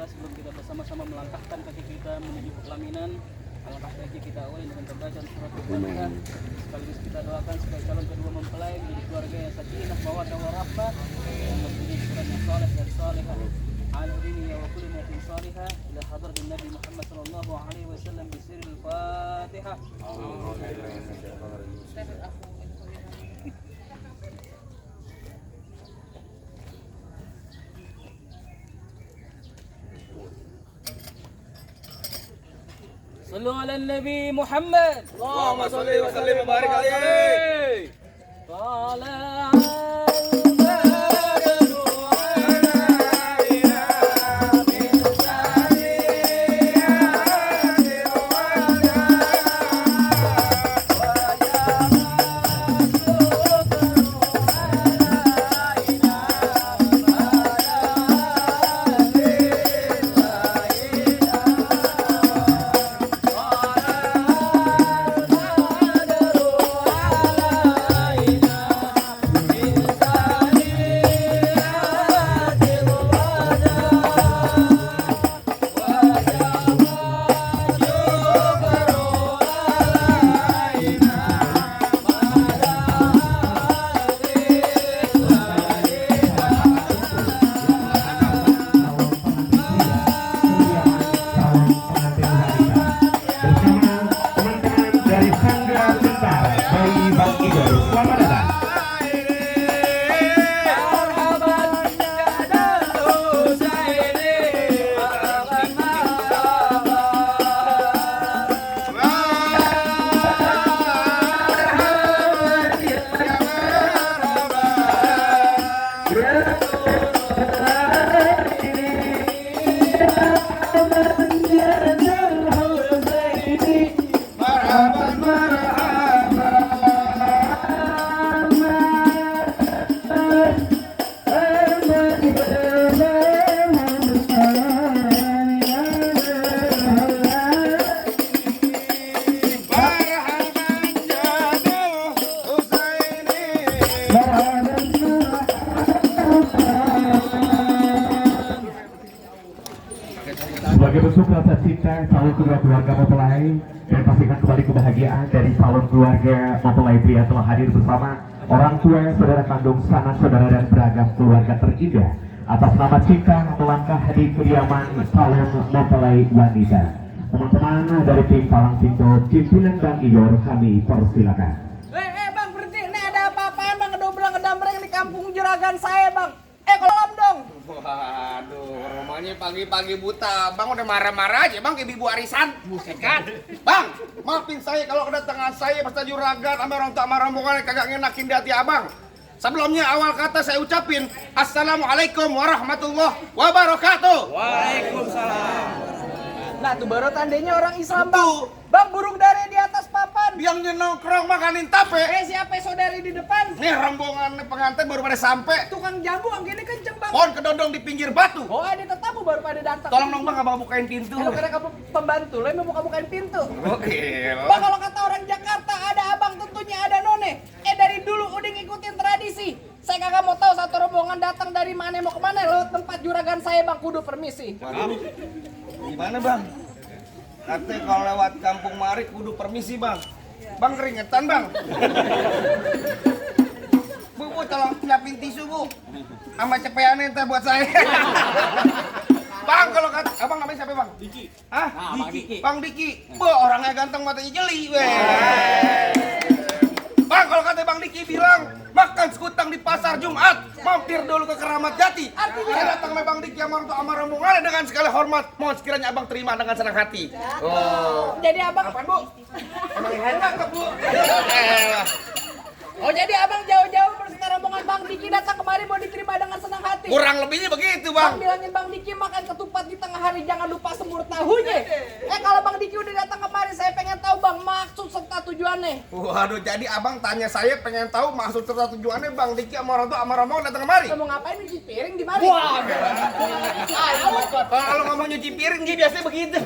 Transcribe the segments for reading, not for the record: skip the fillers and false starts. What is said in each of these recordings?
kita sebelum kita bersama-sama melangkahkan kaki kita menuju pelaminan. Alangkah baiknya kita awali dengan pembacaan surat Al-Fatihah. Sekaligus kita doakan supaya calon kedua mempelai menjadi keluarga yang sakinah, mawaddah warahmah dan mempunyai keturunan yang saleh dan salihah. Ala diniya wa kulli niyatin salihah ila hadratin Nabi Muhammad sallallahu alaihi wasallam bi sirril Fatihah. صلوا على النبي محمد اللهم صل وسلم وبارك عليه. طلع sebagai bentuk rasa cinta calon kedua keluarga mempelai dan pastikan kembali kebahagiaan dari calon keluarga mempelai pria telah hadir bersama orang tua, saudara kandung, sanak saudara dan beragam keluarga terindah atas nama cinta melangkah di kediaman calon mempelai wanita. Teman-teman dari tim Palang Pintu, pimpinan Bang Igor, kami persilakan. Bang, berhenti. Ini ada apa-apaan bang, ngedambreng di kampung Juragan saya bang. Kolam dong. Waduh, rumahnya pagi-pagi buta. Bang udah marah-marah aja bang ke ibu arisan. Buset kan? Bang, maafin saya kalau kedatangan saya pas juragan sama orang tua rombongan kagak ngenakin di hati abang. Sebelumnya awal kata saya ucapin Assalamualaikum warahmatullahi wabarakatuh. Waalaikumsalam. Nah tuh baru tandanya orang Islam bang. Bang, burung dara di atas papan. Yang nongkrong makanin tape. Siapa saudari di depan? Nih rombongan pengantin baru pada sampai. Tukang jamu yang gini kenceng bang. Pohon kedondong di pinggir batu. Oh, ada tetamu baru pada datang. Tolong dong bang abang bukain pintu. Kalau karena kamu pembantu, lo mau buka-bukain pintu. Oke. Bang, kalau kata orang Jakarta ada abang tentunya ada none. Dari dulu udah ngikutin tradisi. Saya kagak mau tahu satu rombongan datang dari mana mau kemana. Lo tempat juragan saya bang, kudu permisi. Waduh. Gimana bang? Katanya kalau lewat kampung Mari kudu permisi bang. Bang keringetan bang. Bu, tolong siapin tisu bu. Sama cepean ente buat saya. Bang kalau kata, abang namanya siapa bang? Diki. Hah? Diki. Bang Diki. Bu, orangnya ganteng matanya jeli. Bang kalau kata Bang Diki bilang makan sekutang di pasar Jumat, mampir dulu ke Keramat Jati. Artinya saya datang sama Bang Diki sama rombongan dengan segala hormat, mohon sekiranya abang terima dengan senang hati. Oh. Jadi abang Apaan bu? Emang enak bu? Oh jadi abang jauh-jauh berserta rombongan Bang Diki datang kemari mau diterima dengan senang hati. Kurang lebihnya begitu Bang bang. bilangin Bang Diki makan ketupat di tengah hari jangan lupa semur tahunya. Kalau Bang Diki udah datang kemari saya pengen tahu Bang maksud serta tujuannya. Waduh, jadi abang tanya saya pengen tahu maksud serta tujuannya Bang Diki sama orang tua sama rombongan datang kemari. Mau ngapain nyuci piring di mari? Kalau ngomong nyuci piring sih biasanya begitu.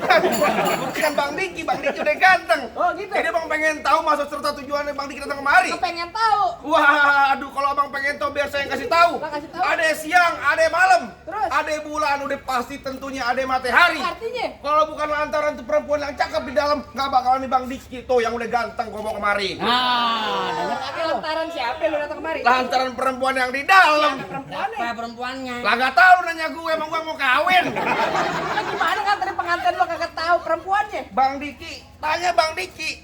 Bukan Bang Diki udah ganteng. Oh gitu. Jadi abang pengen tahu maksud serta tujuannya Bang Diki datang kemari. Pengen tahu. Waduh, kalau abang pengen tahu biar saya kasih tahu. Bang, kasih tahu. Ada siang, ada malam. Terus? Ada ade bulan udah pasti tentunya ade matahari. Artinya? Kalau bukan lantaran tuh perempuan yang cakep di dalam, nggak bakalan nih Bang Diki tuh yang udah ganteng gua mau kemari. Tapi lantaran siapa lu datang kemari? Lantaran perempuan yang di dalam. Perempuannya. perempuannya? Lah nggak tahu nanya gue, emang gua mau kawin. Lah gimana kan tadi pengantin lu kagak tahu perempuannya? Bang Diki, tanya Bang Diki.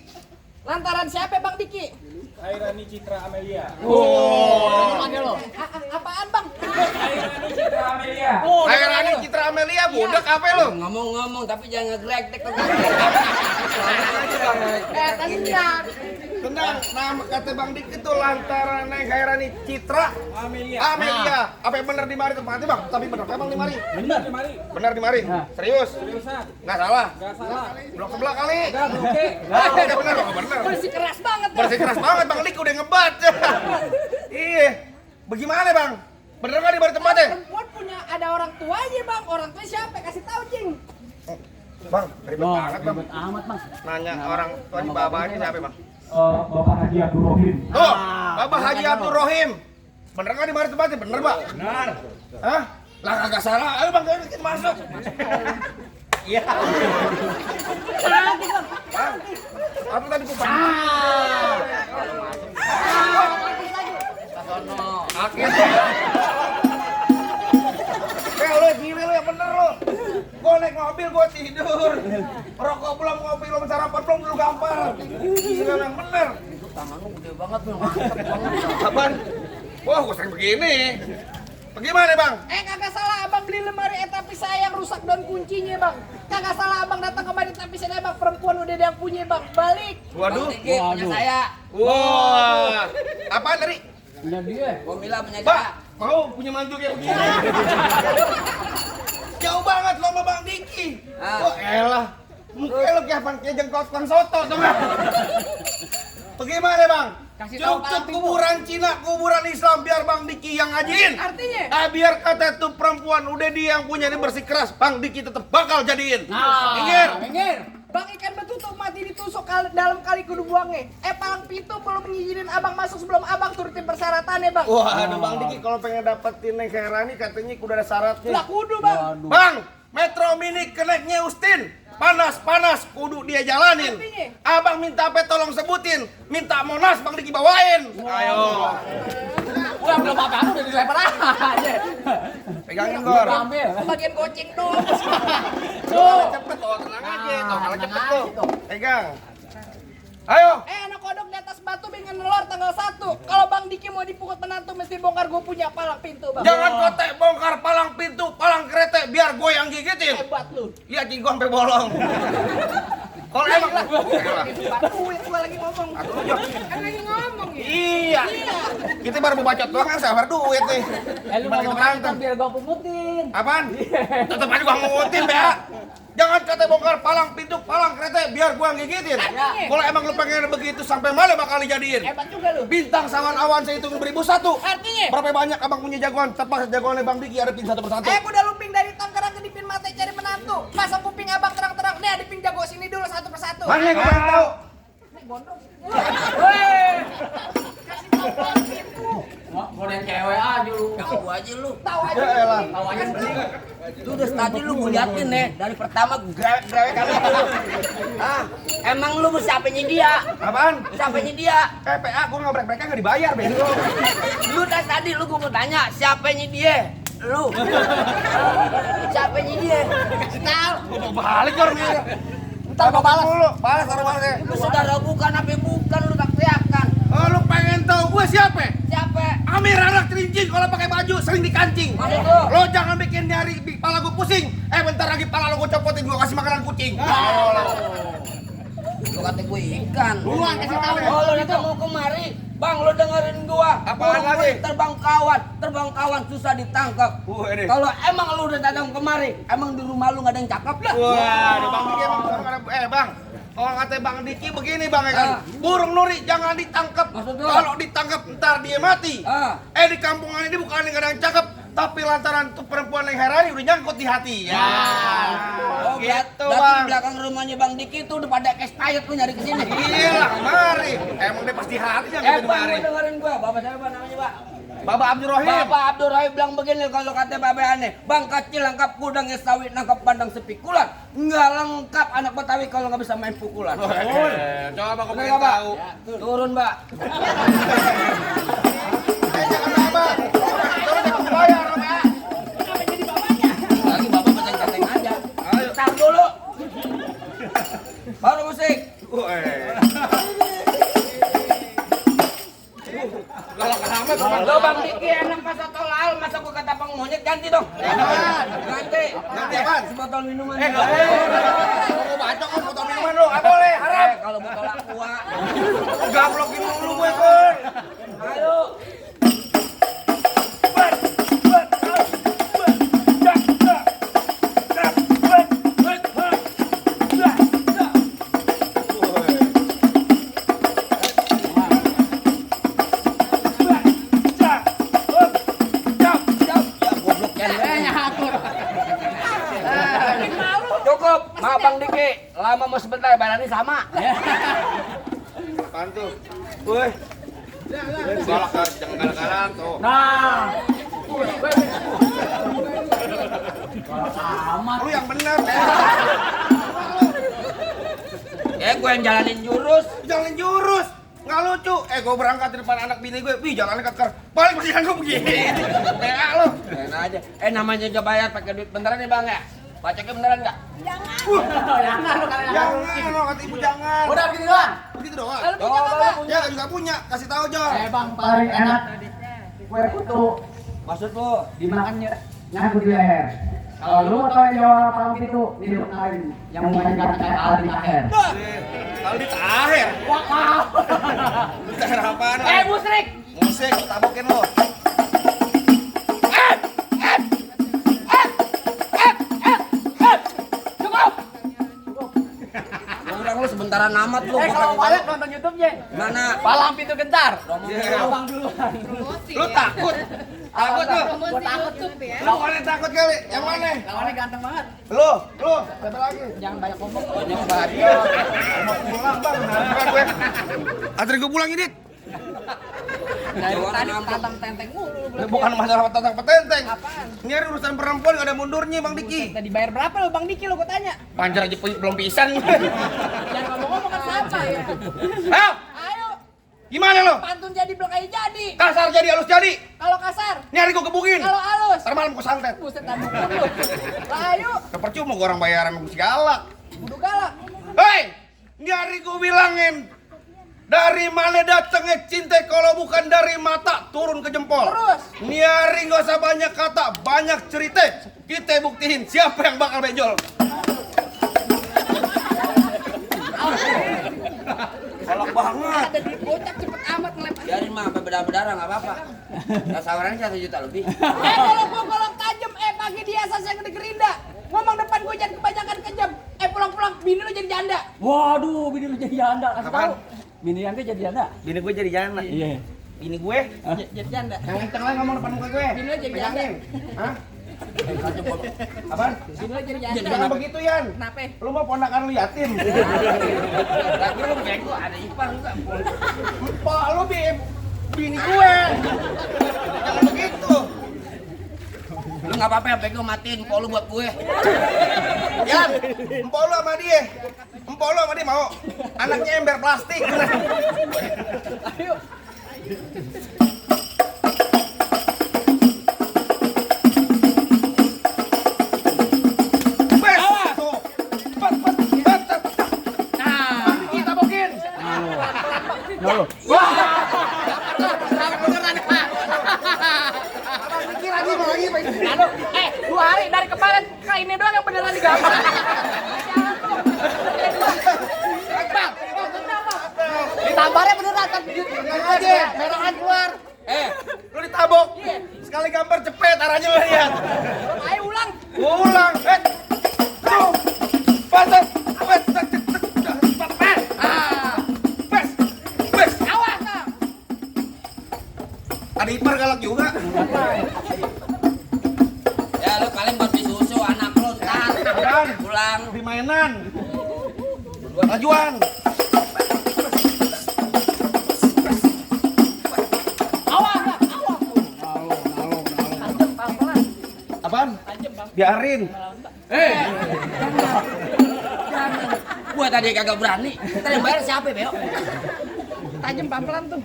Lantaran siapa Bang Diki? Hairani Citra Amelia. Apaan Bang? Hairani Citra Amelia. Hairani Citra Amelia, budak apa lu? Ngomong-ngomong tapi jangan ngegrek-tek. Tenang. Tenang, nama kata Bang Diki itu lantaran Neng Hairani Citra Amelia. Amelia. Apa yang bener di mari tempatnya Bang? Tapi bener Bang di mari. Benar mari. Bener di mari. Serius? Seriusan. Nggak salah. Gak salah. Blok sebelah kali. Gak oke. Udah bener, kok bener. Bersih keras banget. Bersih keras banget Bang Dik udah ngebat. Iya. Bagaimana Bang? Bener nggak di mari tempatnya? Perempuan punya ada orang tuanya Bang. Orang tua siapa? Kasih tahu Cing. Bang, ribet banget Bang. Amat bang. Nanya orang tuanya babanya siapa Bang? Bapak Haji Abdul Rohim. Tuh, Bapak Haji Abdul Rohim. Bener nggak di mari tempatnya? Bener Pak? Bener. Hah? Lah kagak salah. Ayo Bang, kita masuk. Iya. Bang, apa tadi kupang? Akhirnya. Lu gini lu yang bener lu. Gua naik mobil gua tidur. Rokok belum, ngopi belum, sarapan belum, lu gampar. Gila yang bener. Tangan lu gede banget lu, mantep banget. Apaan? Wah, gua sering begini. Bagaimana Bang? Kagak salah Abang beli lemari tapi saya yang rusak dan kuncinya Bang. Kagak salah Abang datang kemari tapi saya Bang perempuan udah ada yang punya Bang. Balik. Waduh. Dikit punya saya. Wah. Apaan tadi? Benar dia. Gua bilang punya Pak, saya. mau punya mantu kayak begini? Jauh banget lo sama Bang Diki. Wah elah, muka lo kayak apaan? Kayak jengkol tukang soto tuh Bang. Bagaimana Bang? Kasih tahu Cukup Pak, kuburan Cina, kuburan Islam biar Bang Diki yang ngajiin. Artinya? Biar kata tuh perempuan udah dia yang punya ini bersih keras, Bang Diki tetap bakal jadiin. Minggir. Minggir. Bang ikan betutuk mati ditusuk dalam kali kudu buangnya. Palang pintu belum ngizinin Abang masuk sebelum Abang turutin persyaratannya Bang. Wah, aduh Bang Diki kalau pengen dapetin Neng Hairani katanya kudu ada syaratnya. Lah kudu Bang. Bang, Metro Mini keneknya Ustin. Panas-panas kudu dia jalanin. Artinya? Abang minta apa tolong sebutin. Minta Monas Bang Diki bawain. Ayo. Wah belum apa-apa udah dilempar aja. Pegangin Gor. Ambil. Bagian goceng dong. Tuh, cepet tuh, tenang aja. Tuh, kalau cepet tuh. Pegang. Ayo. Anak kodok di atas batu dengan nelor tanggal 1. Kalau Bang Diki mau dipukul menantu mesti bongkar gue punya palang pintu Bang. Jangan kotek bongkar palang pintu, palang kereta biar gue yang gigitin. Hebat lu. Lihat gue sampai bolong. Kalau emang lah. Duit gua lagi ngomong. Kan lagi ngomong ya. Iya. Kita baru mau bacot doang kan sabar duit nih. Lu Gimana kita ngomong berantem? biar gua pumutin. Apaan? Tetep aja gua ngutin, Bea. Jangan kata bongkar palang pintu, palang kereta biar gua gigitin. Kalau emang lu pengen begitu sampai mana bakal dijadiin? Hebat juga lu. Bintang sawan awan saya hitung 1001. Artinya? Berapa banyak abang punya jagoan? Tepat jagoannya Bang Diki adepin satu persatu. Gua udah lumping dari Tangerang ke Dipin Mate cari menantu. Pasang kuping Abang terang-terang. Nih Dipin jago sini dulu satu persatu. Mana yang gua tahu? Nih gondrong. Weh. Kasih tahu palang pintu. Mau yang cewek aja lu. Tahu aja lu. Tahu aja. Ya elah. Tahu aja sendiri. Lu udah tadi lu gua liatin nih dari pertama grewek kali itu lu. Emang lu siapanya dia? Apaan? Siapanya dia? PPA gua nggak mereka nggak dibayar, bego. Lu dari tadi lu gua mau tanya siapanya dia? Lu. Siapanya dia? Kasih tahu. Gua mau balik orang ini. Ntar gua balas. dulu. Balas taruh balasnya. Lu saudara bukan apa bukan lu tak teriakan. Oh, lu pengen tahu gua siapa? Siapa? Amir anak terinjing kalau pakai baju sering dikancing. Maksud lu? Lo jangan bikin nyari kepala gue pusing. Bentar lagi kepala lo gue copotin gue kasih makanan kucing. Lu kata gue ikan. Duluan kasih tahu. Oh lu datang mau kemari. Bang lu dengerin gua. Apaan Burung lagi? terbang kawan susah ditangkap. Ini. Kalau emang lu udah datang kemari, emang di rumah lu nggak ada yang cakep lah. Wah, ada Bang Diki emang ada. Bang. Kalau kata Bang Diki begini Bang ya kan. Burung nuri jangan ditangkap. Maksud lu? Kalau ditangkap ntar dia mati. Di kampungan ini bukan nggak ada yang cakep, tapi lantaran tuh perempuan yang Hairani udah nyangkut di hati. Ya. Oh, Gitu berarti Bang. di belakang rumahnya Bang Diki itu udah pada expired lu nyari kesini. Iya lah, kemari. Emang dia pasti hati yang gitu Bang, kemari. lu dengerin gua. Bapak siapa namanya, Pak? Bapak Abdurrahim. Bapak Abdurrahim bilang begini kalau kata Bapak aneh. Bang kecil lengkap kudang sawit nangkap pandang sepikulan. Nggak lengkap anak Betawi kalau nggak bisa main pukulan. Coba Bang Bener pengen nggak, Pak? tahu. Turun, Mbak. Jangan apa? Coba jangan bayar, Pak. Kenapa jadi bapaknya? Lagi Bapak peteng-peteng aja. Tar dulu. Baru musik. Kalau keramat Bang. Lo Bang Diki enak pas atau laal masa gua kata Bang Monyet ganti dong. Ganti. Ganti apaan? Sebotol minuman. Mau bacok kan botol minuman lu. Enggak boleh, haram. Kalau botol aqua. Gablokin dulu gue, Kun. Ayo. Cukup, maaf Bang Diki, lama mau sebentar badannya sama. Apaan tuh? Woi. Galak kan, jangan galak-galak tuh. Nah, Lu yang bener. gue yang jalanin jurus. Jangan jurus. Nggak lucu. Gue berangkat di depan anak bini gue. Wih, jalannya keker. Balik perjalanan gue begini. Kayak lu. Enak aja. Namanya juga bayar pakai duit beneran nih Bang ya? Paceknya beneran nggak? Jangan. Jangan, lo kata ibu jangan. Udah begitu doang. Begitu doang. Lalu punya apa? Ya, nggak punya. Kasih tahu, Jol. Bang paling enak kue putu Maksud lu? dimakannya nyangkut di leher. Kalau lu mau tahu yang jawab paling itu di lain yang mengatakan kayak Aldi Taher. Aldi Taher. Wow. Lu Taher apaan? Musrik. Musik, tabokin lo. Kurang lu sebentaran amat lu. Kalau banyak nonton YouTube-nya. Mana? Palang pintu gentar. Abang duluan. Lu takut? Takut lu? Gua takut tuh. Lu mana takut kali? Yang mana? Lawannya ganteng banget. Lu, siapa lagi? Jangan banyak ngomong. Banyak banget. Mau pulang, Bang. Bukan gue. Antri gue pulang ini. Dari Jawa tadi nampol. tatang tenteng mulu. Ini bukan masalah tentang petenteng. Apaan? Ini hari urusan perempuan gak ada mundurnya, Bang Diki. Tadi bayar berapa lo Bang Diki lo gua tanya? Panjang aja belum pisan. Jangan ngomong-ngomong kan siapa ya? Ayo, Ayo, gimana lo? pantun jadi belum kayak jadi. Kasar jadi halus jadi. Kalau kasar, Ini hari gue gebukin. kalau halus. Ntar malam gue santet. Buset tabung lu. Lah ayo, Gak percuma gue orang bayaran gue galak. kudu galak. Hei, ini hari gue bilangin. Dari mana datangnya cinta kalau bukan dari mata turun ke jempol. Terus? Ini hari gak usah banyak kata, banyak cerita. Kita buktiin siapa yang bakal benjol. Galak banget. Ada di bocah cepet amat ngelempar. Biarin mah sampai berdarah nggak apa-apa. Ya sawarannya 1 juta lebih. Kalau gua golok tajem, pagi dia asas yang gede gerinda. Ngomong depan gua jangan kebanyakan kejam. Pulang-pulang bini lu jadi janda. Waduh, bini lu jadi janda. Kasih Apaan? tahu. Bini yang jadi janda. Bini gue jadi jana. Iya. Bini gue Jadi janda. yang kenceng lagi ngomong depan muka gue. Bini lu jadi janda. Hah? Apaan? Bini lu jadi janda. Jangan begitu, Yan. Kenapa? Lu mau ponakan lu yatim. Lagi lu bego ada ipar juga. Pak lu bini gue. Jangan begitu. Lu nggak apa-apa ya bego matiin pol lu buat gue. Yan, empok lu sama dia. Empok lu sama dia mau. Anaknya ember plastik. Ayo. Bes. Tuh. Cepet, cepet, cepet. Nah, Kita mungkin. Lalu. beneran. Abang pikir lagi mau lagi. Lalu, 2 hari dari kemarin ke ini doang yang beneran digambar. Bang, ditambarnya beneran kan? aja. Merokan keluar. Lu ditabok. Sekali gambar cepet arahnya lu lihat. Ayo ulang. Ulang. Tuh. Pasat. Bes. Bes. Bes. Awas, Bang. Ada ipar galak juga. Ya lu paling buat beli susu anak lu ntar. Apaan? Pulang. Di mainan. Lajuan. Awas, Bang. Awas. Apaan? Biarin. Gua tadi kagak berani. Ntar yang bayar siapa, Beo? Tajam pelan-pelan tuh.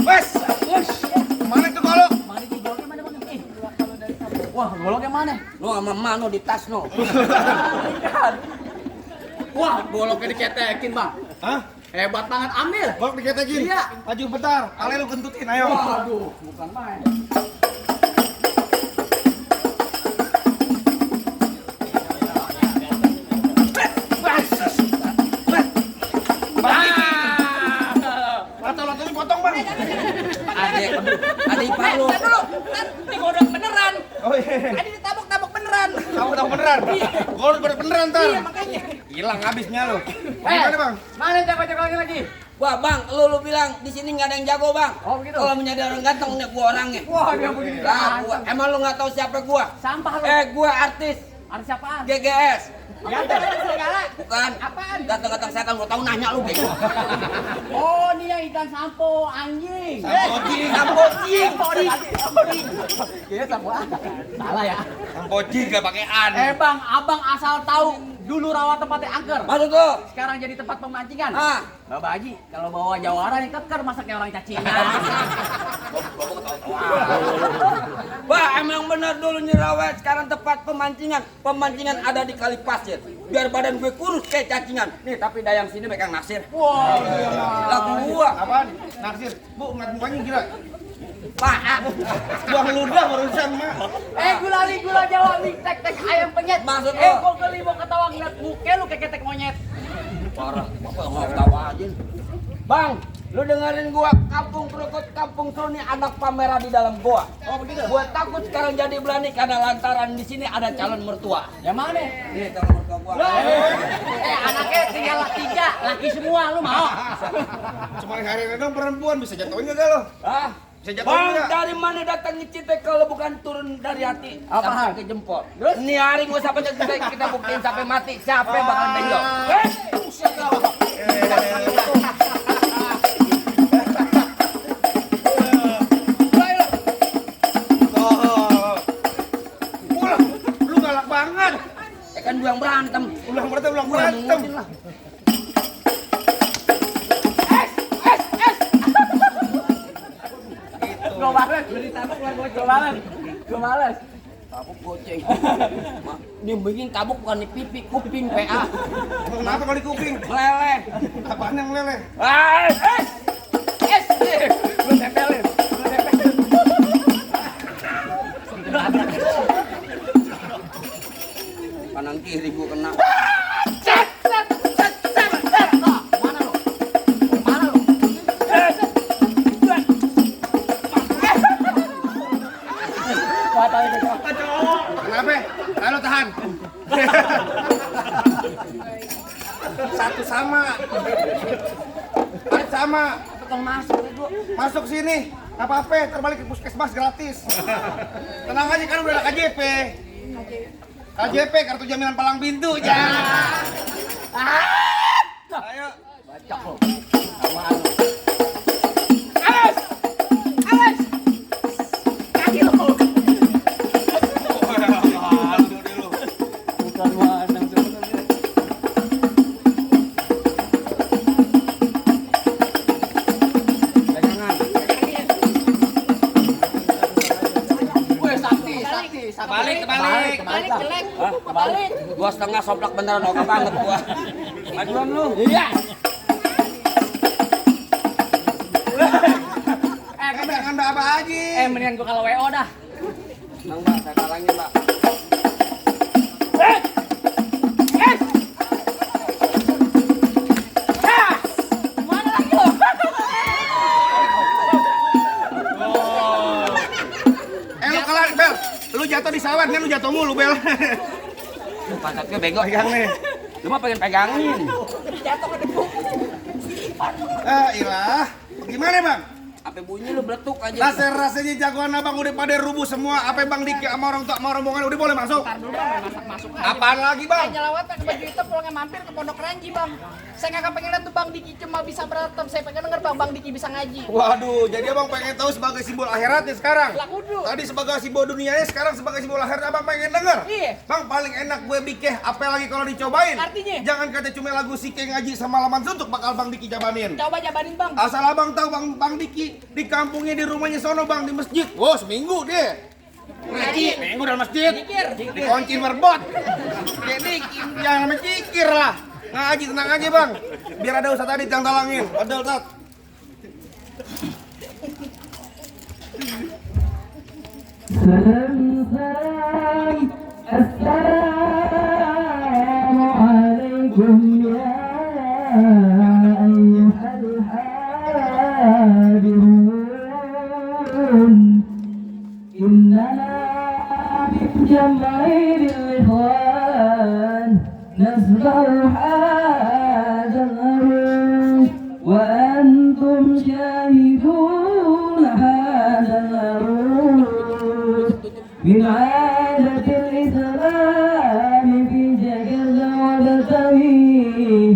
Wes. Mana itu golok? Mana di goloknya mana bang? Wah, goloknya mana? No sama mano di tas no. Wah, goloknya diketekin bang. Hah? Hebat banget, ambil. Golok diketekin? Iya. Maju bentar. Ale lu kentutin, ayo. Waduh, bukan main. Lato-latonya potong, Bang. Ada ipar lu. Ntar dulu, ntar digodok beneran. Oh iya. Tadi ditabok-tabok beneran. Kamu tahu beneran? Golok beneran ntar. Iya makanya. Hilang habisnya lu. Gimana, Bang? Mana jago-jagonya lagi? Wah bang, lu bilang di sini nggak ada yang jago bang. Oh, begitu? Kalau menjadi orang ganteng nih gua orangnya. Wah, dia begini. Lah, emang lu nggak tahu siapa gua? Sampah lu. Gua artis Ada siapaan? GGS. Ganteng segala. Bukan. Apaan? Ganteng-ganteng setan, gua tahu nanya lu bego. Oh, dia ikan sampo anjing. Sampocing. Iya, sampo apa? Salah ya. Sampoji gak pakai an. Bang, abang asal tahu dulu rawa tempatnya angker. Maksud lu? Sekarang jadi tempat pemancingan. Ah. Bapak Haji, kalau bawa jawara yang keker masa kayak orang cacingan. Wah, emang bener dulu nyerawet. Sekarang tempat pemancingan. Pemancingan ada di kali pasir. Biar badan gue kurus kayak cacingan. Nih, tapi dayang sini megang nasir. Wah, Lagu gua. Apaan? Naksir. Bu, ngeliat mukanya gila. Pak. Buang ludah barusan, Mak. gula Jawa mie tek ayam penyet. Maksud lo? Gua geli mau ketawa ngeliat muka lu kayak ketek monyet. Parah, bapak nggak tahu aja. Bang, lu dengerin gua, kampung kerukut, kampung Suni, anak pameran di dalam gua. Oh begitu? Gua takut sekarang jadi berani karena lantaran di sini ada calon mertua. Yang mana? Nih calon mertua gua. Anaknya tinggal 3, laki semua, lu mau? Cuma hari ini dong perempuan bisa jatuhin gak lo? Hah? Bisa jatuhin Bang, gak? dari mana datangnya cinta kalau bukan turun dari hati Apaan? sampai ke jempol? Ini hari gua sampai kita buktiin sampai mati siapa yang bakal benjol. Pulang, lu galak banget. Kan gua yang berantem. Ulang berantem. Ngurusin lah. Gua bales, beli tabuk lah gua bales. Gua bales. Tabuk goceng. Ini bikin tabuk bukan di pipi, kuping PA. Kenapa kalau di kuping? Meleleh. Apaan yang meleleh? Lu tempelin. Kanan kiri gua kena. Mana lu? Mana lu? Kenapa? Ayo tahan. Satu sama. Sama. Tukang masuk itu. Masuk sini. Gak apa-apa, terbalik ke puskesmas gratis. Tenang aja kan udah ada KJP. KJP, kartu jaminan palang pintu. Ya. Ayo. Bacok lu. Kaki lu. Bukan mana sebenarnya. Jangan. Weh, sakti. Kebalik. Balik jelek. Balik. Gua setengah soplak beneran oke banget gua. Majuan lu. Iya. Jangan Mbak Abah Haji. Mendingan gua kalau WO dah. Bang, Mbak, saya kalangin, Mbak. Mana lagi lo? Lu kalah, Bel. Lu jatuh di sawan kan, lu jatuh mulu, Bel. Pantat gue bego. Pegang nih. Lu mah pengen pegangin. Ilah. Gimana, Bang? Apa bunyi lu beletuk aja. Lah saya rasanya jagoan abang udah pada rubuh semua. Apa bang Diki sama orang tua sama rombongan udah boleh masuk? Ntar dulu bang, masuk aja. Apaan lagi bang? Saya nyelawat pakai baju hitam pulangnya mampir ke Pondok Ranji bang. Saya kagak pengen lihat tuh Bang Diki cuma bisa berantem. Saya pengen denger Bang Diki bisa ngaji. Waduh, jadi abang pengen tahu sebagai simbol akhiratnya sekarang. Lah kudu. Tadi sebagai simbol dunianya, sekarang sebagai simbol akhirat abang pengen denger. Iya. Bang paling enak gue bikeh, apa lagi kalau dicobain? Artinya? Jangan kata cuma lagu Sike ngaji sama laman suntuk bakal bang Diki jabanin. Coba jabanin bang. Asal abang tahu bang Diki di kampungnya di rumahnya sono bang di masjid. Oh seminggu deh. Ngaji, minggu dalam masjid. Dikunci merbot. Jadi jangan namanya cikir lah. Ngaji tenang aja bang. Biar ada ustaz tadi yang talangin. Ada ustaz. Assalamualaikum ya ayyuhal hadirun innana min jam'il ikhwan nasbahu hadzal wa antum syahidun hadzal من عادة الإسلام في جهل وبتوي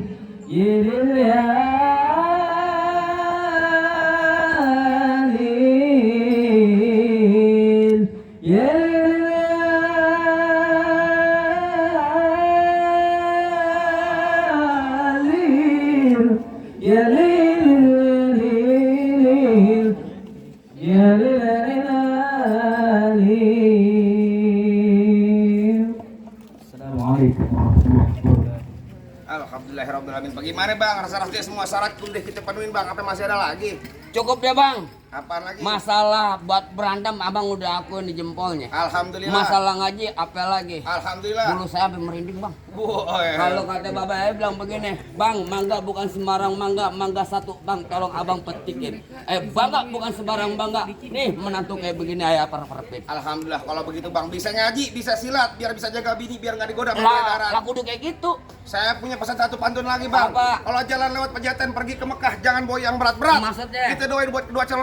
Assalamualaikum warahmatullahi wabarakatuh. Alhamdulillahirrahmanirrahim. Bagaimana bang? Rasa-rasanya semua syarat udah kita penuhin bang. Apa masih ada lagi? Cukup ya bang. Apaan lagi? Masalah buat berantem abang udah akuin di jempolnya. Alhamdulillah. Masalah ngaji apa lagi? Alhamdulillah. Bulu saya sampai merinding bang. Boy. Kalau kata bapak saya bilang begini, bang mangga bukan sembarang mangga, mangga satu bang tolong abang petikin. Bangga bukan sembarang bangga. Nih menantu kayak begini ayah perpet. Alhamdulillah kalau begitu bang bisa ngaji, bisa silat, biar bisa jaga bini, biar nggak digoda sama edaran. Lah kudu kayak gitu. Saya punya pesan satu pantun lagi bang. Apa? Kalau jalan lewat pejaten pergi ke Mekah jangan bawa yang berat-berat. Maksudnya? Kita doain buat kedua calon